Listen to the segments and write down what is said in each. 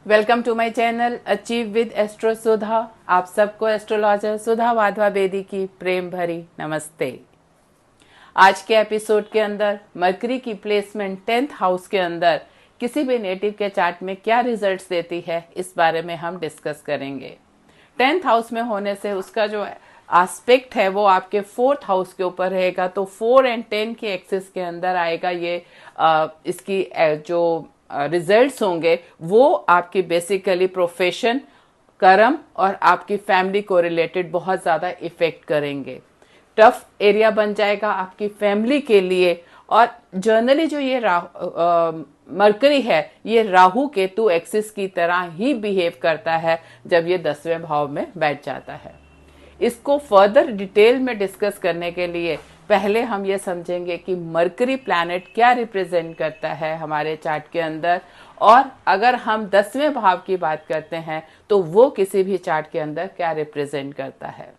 Welcome to my channel achieve with astro Sudha. आप सबको astrologer सुधा वाधवा बेदी की प्रेम भरी नमस्ते। आज के एपिसोड के अंदर मरकरी की प्लेसमेंट 10th हाउस के अंदर किसी भी नेटिव के चार्ट में क्या रिजल्ट्स देती है, इस बारे में हम डिस्कस करेंगे। 10th हाउस में होने से उसका जो एस्पेक्ट है वो आपके 4th हाउस के ऊपर रहेगा, तो 4 और 10 के एक्सिस के अंदर आएगा। ये इसकी जो रिजल्ट्स होंगे वो आपकी बेसिकली प्रोफेशन, कर्म और आपकी फैमिली को रिलेटेड बहुत ज़्यादा इफेक्ट करेंगे। टफ एरिया बन जाएगा आपकी फैमिली के लिए। और जनरली जो ये मरकरी है, ये राहु केतु एक्सिस की तरह ही बिहेव करता है जब ये 10वें भाव में बैठ जाता है। इसको फर्दर डिटेल में डिस्कस करने के लिए पहले हम ये समझेंगे कि मरकरी प्लैनेट क्या रिप्रेजेंट करता है हमारे चार्ट के अंदर, और अगर हम 10वें भाव की बात करते हैं तो वो किसी भी चार्ट के अंदर क्या रिप्रेजेंट करता है।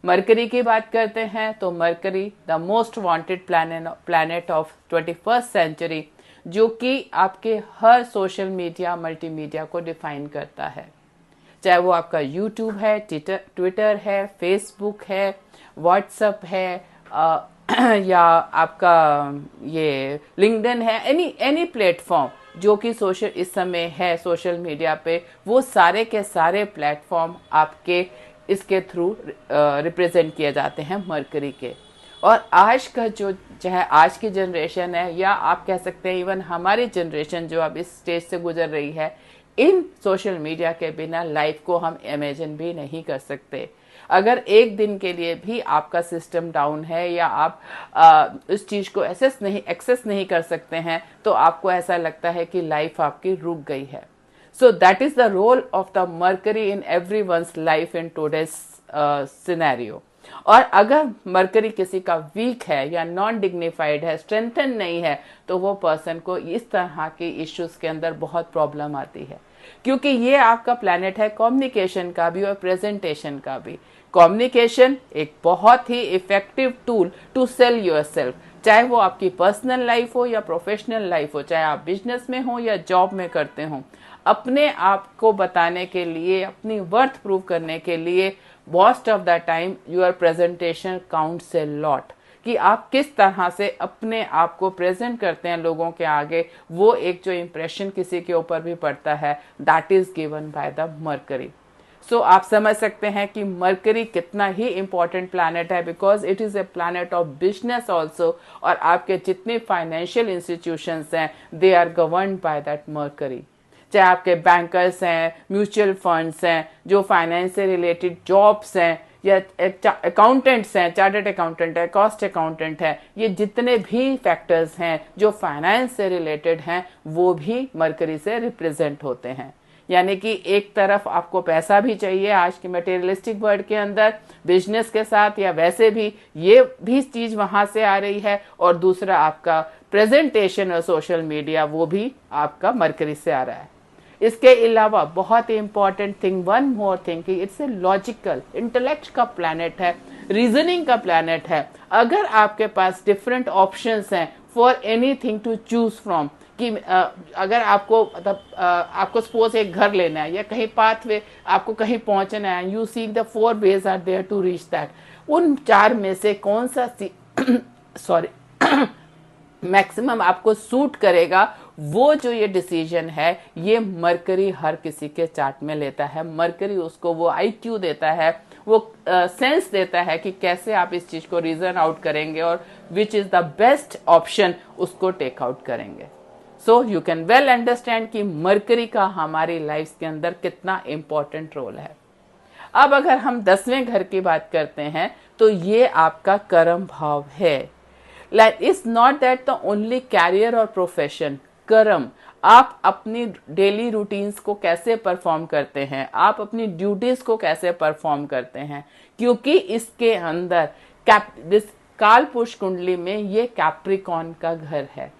मरकरी की बात करते हैं तो Mercury the most wanted planet of 21st century, जो कि आपके हर सोशल मीडिया मल्टीमीडिया को डिफाइन करता है। चाहे वो आपका यूट्यूब है, ट्विटर है, फेसबुक है, व्हाट्सएप है, या आपका ये लिंक्डइन है, एनी प्लेटफॉर्म जो कि सोशल इस समय है सोशल मीडिया पे, वो सारे के सारे प्लेटफॉर्म आपके इसके थ्रू रिप्रेजेंट किए जाते हैं मरकरी के। और आज का जो चाहे आज की जनरेशन है, या आप कह सकते हैं इवन हमारी जनरेशन जो अब इस स्टेज से गुजर रही है, इन सोशल मीडिया के बिना लाइफ को हम इमेजिन भी नहीं कर सकते। अगर एक दिन के लिए भी आपका सिस्टम डाउन है या आप इस चीज को एक्सेस नहीं कर सकते हैं, तो आपको ऐसा लगता है कि लाइफ आपकी रुक गई है। So that is the role of the Mercury in everyone's life in today's scenario. और अगर मरकरी किसी का वीक है या नॉन डिग्निफाइड है, स्ट्रेंथन नहीं है, तो वो पर्सन को इस तरह के इश्यूज के अंदर बहुत प्रॉब्लम आती है, क्योंकि ये आपका प्लैनेट है कम्युनिकेशन का भी और प्रेजेंटेशन का भी। कम्युनिकेशन एक बहुत ही effective tool to sell yourself, चाहे वो आपकी पर्सनल लाइफ हो या प्रोफेशनल लाइफ हो, चाहे आप बिजनेस में हो या जॉब में करते हो। अपने आप को बताने के लिए, अपनी वर्थ प्रूव करने के लिए most of the time your presentation counts a lot, कि आप किस तरह से अपने आप को प्रेजेंट करते हैं लोगों के आगे। वो एक जो इम्प्रेशन किसी के ऊपर भी पड़ता है, that is given by the Mercury. So आप समझ सकते हैं कि मरकरी कितना ही इंपॉर्टेंट प्लैनेट है, because it is a planet of business also. और आपके जितने फाइनेंशियल इंस्टीट्यूशंस हैं, they are governed by that Mercury. चाहे आपके बैंकर्स हैं, म्यूचुअल फंड्स हैं, जो फाइनेंस से रिलेटेड जॉब्स हैं, या अकाउंटेंट्स हैं, चार्टर्ड अकाउंटेंट है, कॉस्ट अकाउंटेंट है, ये जितने भी फैक्टर्स हैं जो फाइनेंस से रिलेटेड हैं, वो भी मरकरी से रिप्रेजेंट होते हैं। यानी कि एक तरफ आपको पैसा भी चाहिए आज की मटेरियलिस्टिक वर्ल्ड के अंदर, बिजनेस के साथ या वैसे भी ये भी चीज वहां से आ रही है, और दूसरा आपका प्रेजेंटेशन और सोशल मीडिया, वो भी आपका मरकरी से आ रहा है। इसके अलावा बहुत ही important thing, one more thing, कि इट्स ए लॉजिकल इंटेलेक्ट का प्लैनेट है, रीजनिंग का प्लैनेट है। अगर आपके पास डिफरेंट ऑप्शंस हैं for anything to choose from, कि अगर आपको मतलब आपको सपोज एक घर लेना है या कहीं पाथवे आपको कहीं पहुंचना है, you see the 4 ways are there to reach that, उन 4 में से कौन सा मैक्सिमम आपको सूट करेगा, वो जो ये डिसीजन है, ये मरकरी हर किसी के चार्ट में लेता है। मरकरी उसको वो IQ देता है, वो सेंस देता है कि कैसे आप इस चीज को रीजन आउट करेंगे और which is the best option, उसको टेक आउट करेंगे। So you can well understand कि मरकरी का हमारी लाइफ के अंदर कितना इंपॉर्टेंट रोल है। अब अगर हम 10वें घर की बात करते हैं तो ये आपका कर्म भाव है। It's not that the only career और प्रोफेशन, कर्म, आप अपनी डेली रूटीन्स को कैसे परफॉर्म करते हैं, आप अपनी ड्यूटीज को कैसे परफॉर्म करते हैं, क्योंकि इसके अंदर काल पुरुष कुंडली में ये कैप्रिकॉन का घर है।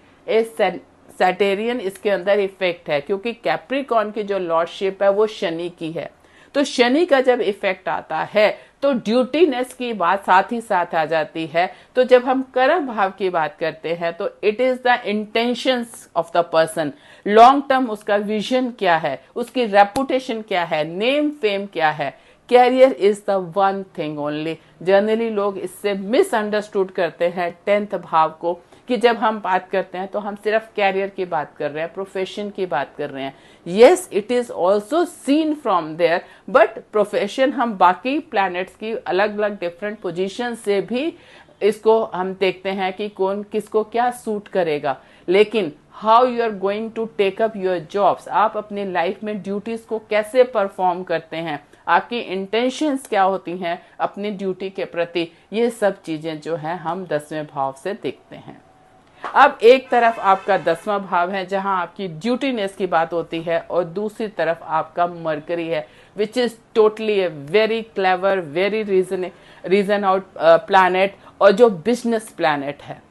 सैटेरियन इसके अंदर इफेक्ट है, क्योंकि कैप्रिकॉन की जो लॉर्डशिप है वो शनि की है। तो शनि का जब इफेक्ट आता है तो ड्यूटीनेस की बात साथ ही साथ आ जाती है। तो जब हम कर्म भाव की बात करते हैं तो it is the intentions of the person, long term उसका विजन क्या है, उसकी रेपुटेशन क्या है, नेम फेम क्या है। Career is the one thing only. Generally लोग इससे मिसअंडरस्टूड करते हैं 10th भाव को, कि जब हम बात करते हैं तो हम सिर्फ कैरियर की बात कर रहे हैं, प्रोफेशन की बात कर रहे हैं। Yes, it is also seen from there, but profession हम बाकी प्लैनेट्स की अलग अलग डिफरेंट पोजीशन से भी इसको हम देखते हैं कि कौन किसको क्या सूट करेगा। लेकिन how you are going to take up your jobs, आप अपनी लाइफ में ड्यूटीज को कैसे परफॉर्म करते हैं, आपकी इंटेंशंस क्या होती हैं अपनी ड्यूटी के प्रति, ये सब चीजें जो है हम 10वें भाव से देखते हैं। अब एक तरफ आपका 10वां भाव है जहां आपकी ड्यूटीनेस की बात होती है, और दूसरी तरफ आपका मरकरी है, which is totally a very clever, very reason out planet, और जो बिजनेस प्लैनेट है।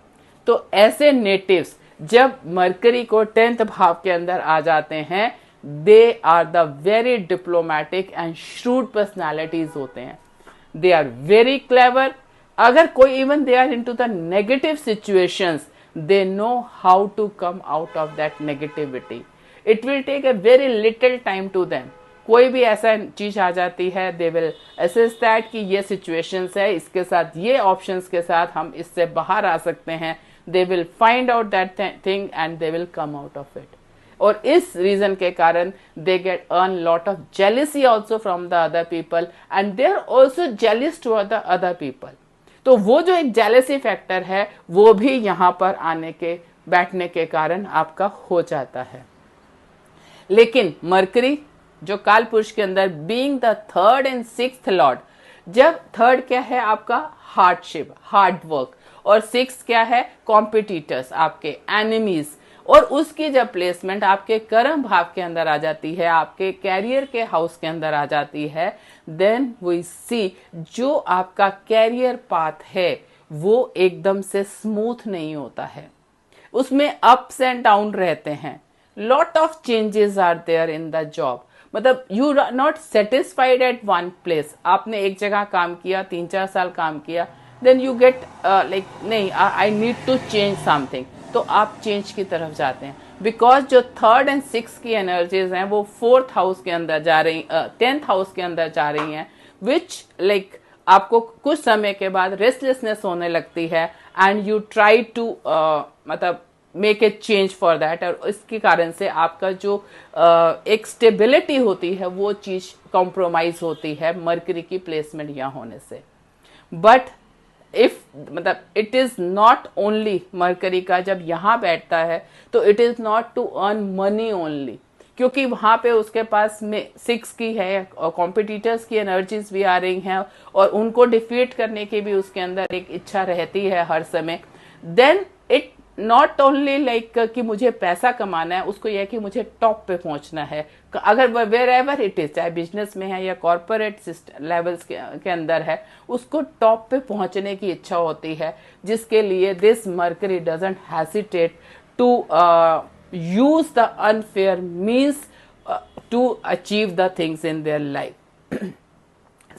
तो ऐसे नेटिव्स जब मरकरी को 10th भाव के अंदर आ जाते हैं, they are the very diplomatic and shrewd personalities होते हैं। They are very clever. अगर कोई even they are into the negative situations, they know how to come out of that negativity. It will take a very little time to them. कोई भी ऐसा चीज आ जाती है, they will assess that कि ये situations है, इसके साथ ये options के साथ हम इससे बाहर आ सकते हैं। They will find out that thing and they will come out of it. और इस रीजन के कारण they get earn lot of jealousy also from the other people and they are also jealous toward the other people. तो वो जो एक jealousy factor है वो भी यहां पर आने के बैठने के कारण आपका हो जाता है। लेकिन मरकरी जो काल पुरुष के अंदर being the 3rd and 6th Lord, जब 3rd क्या है आपका हार्डशिप, हार्ड वर्क, और 6th क्या है कॉम्पिटिटर्स, आपके एनिमीज, और उसकी जब प्लेसमेंट आपके कर्म भाव के अंदर आ जाती है, आपके कैरियर के हाउस के अंदर आ जाती है, देन वी सी जो आपका कैरियर पाथ है वो एकदम से स्मूथ नहीं होता है, उसमें अप्स एंड डाउन रहते हैं। Lot of changes are there in the job, मतलब you are not satisfied at one place. आपने एक जगह काम किया, 3-4 साल काम किया, देन यू गेट लाइक नहीं, I need to change something, तो आप चेंज की तरफ जाते हैं। बिकॉज जो 3rd and 6th की एनर्जीज हैं वो 4th हाउस के अंदर जा रही, 10th हाउस के अंदर जा रही हैं, विच लाइक आपको कुछ समय के बाद रेस्टलेसनेस होने लगती है एंड यू ट्राई टू मतलब make a change for that, और इसके कारण से आपका जो एक स्टेबिलिटी होती है वो चीज कॉम्प्रोमाइज होती है मरकरी की प्लेसमेंट यहाँ होने से। बट इफ मतलब it is not only Mercury का जब यहाँ बैठता है तो it is not to earn money only, क्योंकि वहां पे उसके पास में 6 की है और कॉम्पिटिटर्स की एनर्जीज भी आ रही हैं और उनको डिफीट करने की भी उसके अंदर एक इच्छा रहती है हर समय। Then it not only like कि मुझे पैसा कमाना है, उसको यह कि मुझे टॉप पे पहुंचना है। अगर वेर एवर इट इज, चाहे बिजनेस में है या कॉर्पोरेट लेवल्स के अंदर है, उसको टॉप पे पहुंचने की इच्छा होती है, जिसके लिए this Mercury doesn't hesitate to use the unfair means to achieve the things in their life.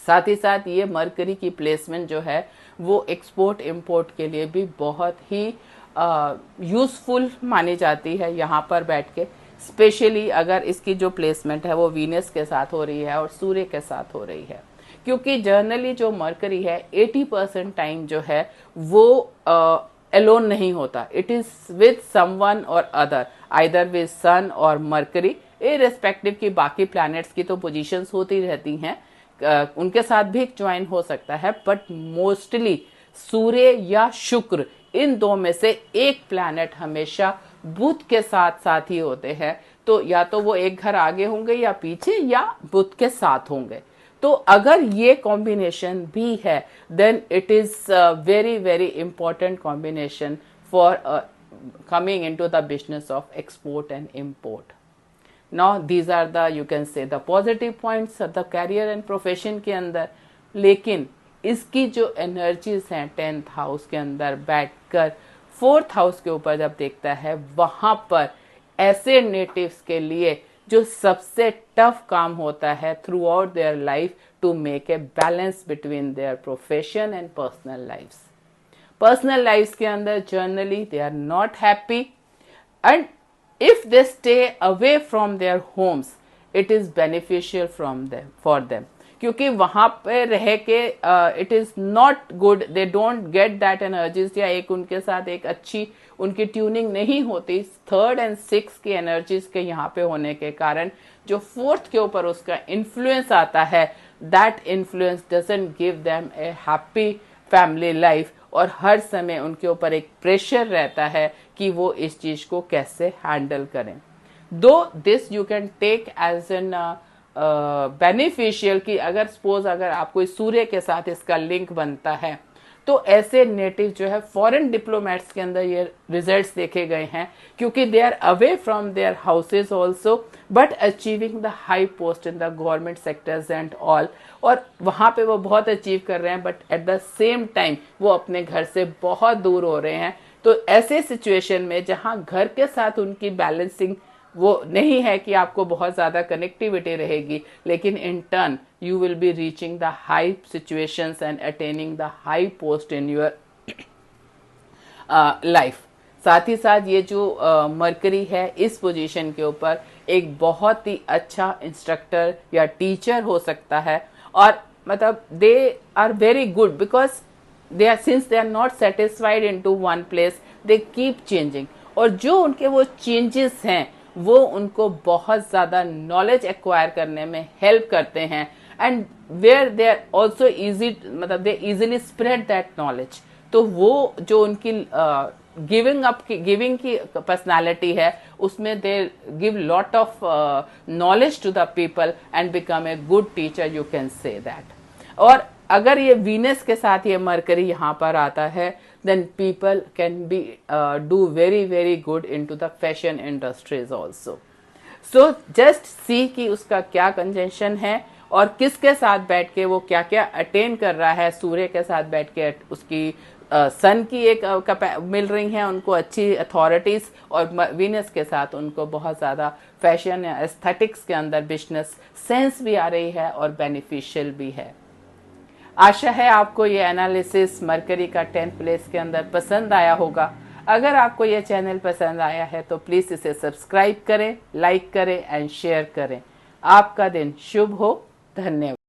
साथ ही साथ ये मरकरी की प्लेसमेंट जो है वो एक्सपोर्ट इम्पोर्ट के लिए भी बहुत ही यूजफुल मानी जाती है यहाँ पर बैठ के, स्पेशली अगर इसकी जो प्लेसमेंट है वो वीनस के साथ हो रही है और सूर्य के साथ हो रही है। क्योंकि जर्नली जो मरकरी है 80% टाइम जो है वो एलोन नहीं होता, इट इज विद समवन और अदर, आइदर विद सन और मरकरी, इररिस्पेक्टिव की बाकी प्लैनेट्स की तो पोजीशंस होती रहती हैं, उनके साथ भी ज्वाइन हो सकता है, बट मोस्टली सूर्य या शुक्र इन दो में से एक प्लैनेट हमेशा बुध के साथ साथ ही होते हैं। तो या तो वो एक घर आगे होंगे या पीछे, या बुध के साथ होंगे। तो अगर ये कॉम्बिनेशन भी है then it is very very important combination for coming into the business of export and import. Now these are the you can say the positive points the career and profession के अंदर। लेकिन इसकी जो energies हैं 10th house के अंदर बैठकर 4th house के ऊपर जब देखता है, वहां पर ऐसे नेटिव्स के लिए जो सबसे टफ काम होता है throughout their life to make a balance between their profession and personal lifes. Personal lifes के अंदर generally they are not happy and if they stay away from their homes it is beneficial from them for them, क्योंकि वहां पे रह के it is not good, they don't get that energies, या एक उनके साथ एक अच्छी उनकी ट्यूनिंग नहीं होती थर्ड एंड सिक्स की एनर्जीज के यहाँ पे होने के कारण जो फोर्थ के ऊपर उसका इन्फ्लुएंस आता है, that influence doesn't give them A happy family life, और हर समय उनके ऊपर एक प्रेशर रहता है कि वो इस चीज को कैसे हैंडल करें। Though this you can take as an beneficial कि अगर सपोज अगर आपको इस सूर्य के साथ इसका लिंक बनता है तो ऐसे नेटिव जो है फॉरेन डिप्लोमेट्स के अंदर ये रिजल्ट्स देखे गए हैं, क्योंकि they are away from their houses also but achieving the high post in the government sectors and all, और वहां पे वो बहुत अचीव कर रहे हैं but at the same time वो अपने घर से बहुत दूर हो रहे हैं। तो ऐसे सिचुएशन में जहां घर के साथ उनकी बैलेंसिंग वो नहीं है कि आपको बहुत ज्यादा कनेक्टिविटी रहेगी, लेकिन in turn you will be reaching the high situations and attaining the high post in your life. साथ ही साथ ये जो मरकरी है इस पोजीशन के ऊपर एक बहुत ही अच्छा इंस्ट्रक्टर या टीचर हो सकता है, और मतलब they are very good because they are since they are not satisfied in to one place, they keep changing, और जो उनके वो चेंजेस हैं वो उनको बहुत ज्यादा नॉलेज एक्वायर करने में हेल्प करते हैं, and where they are also easy, मतलब they easily spread that knowledge. तो वो जो उनकी गिविंग की पर्सनालिटी है उसमें they give lot of knowledge to the people and become a good teacher, you can say that. और अगर ये वीनस के साथ ये मरकरी यहाँ पर आता है then people can be do very good into the fashion industries also. So just see कि उसका क्या कंजंक्शन है और किसके साथ बैठ के वो क्या क्या अटेन कर रहा है। सूर्य के साथ बैठ के उसकी सन की एक मिल रही हैं उनको अच्छी अथॉरिटीज, और वीनस के साथ उनको बहुत ज़्यादा फैशन या एस्थेटिक्स के अंदर बिजनेस सेंस भी आ रही है और बेनिफिशियल भी है। आशा है आपको ये एनालिसिस मरकरी का 10th प्लेस के अंदर पसंद आया होगा। अगर आपको ये चैनल पसंद आया है तो प्लीज़ इसे सब्सक्राइब करें, लाइक करें एंड शेयर करें। आपका दिन शुभ हो। धन्यवाद।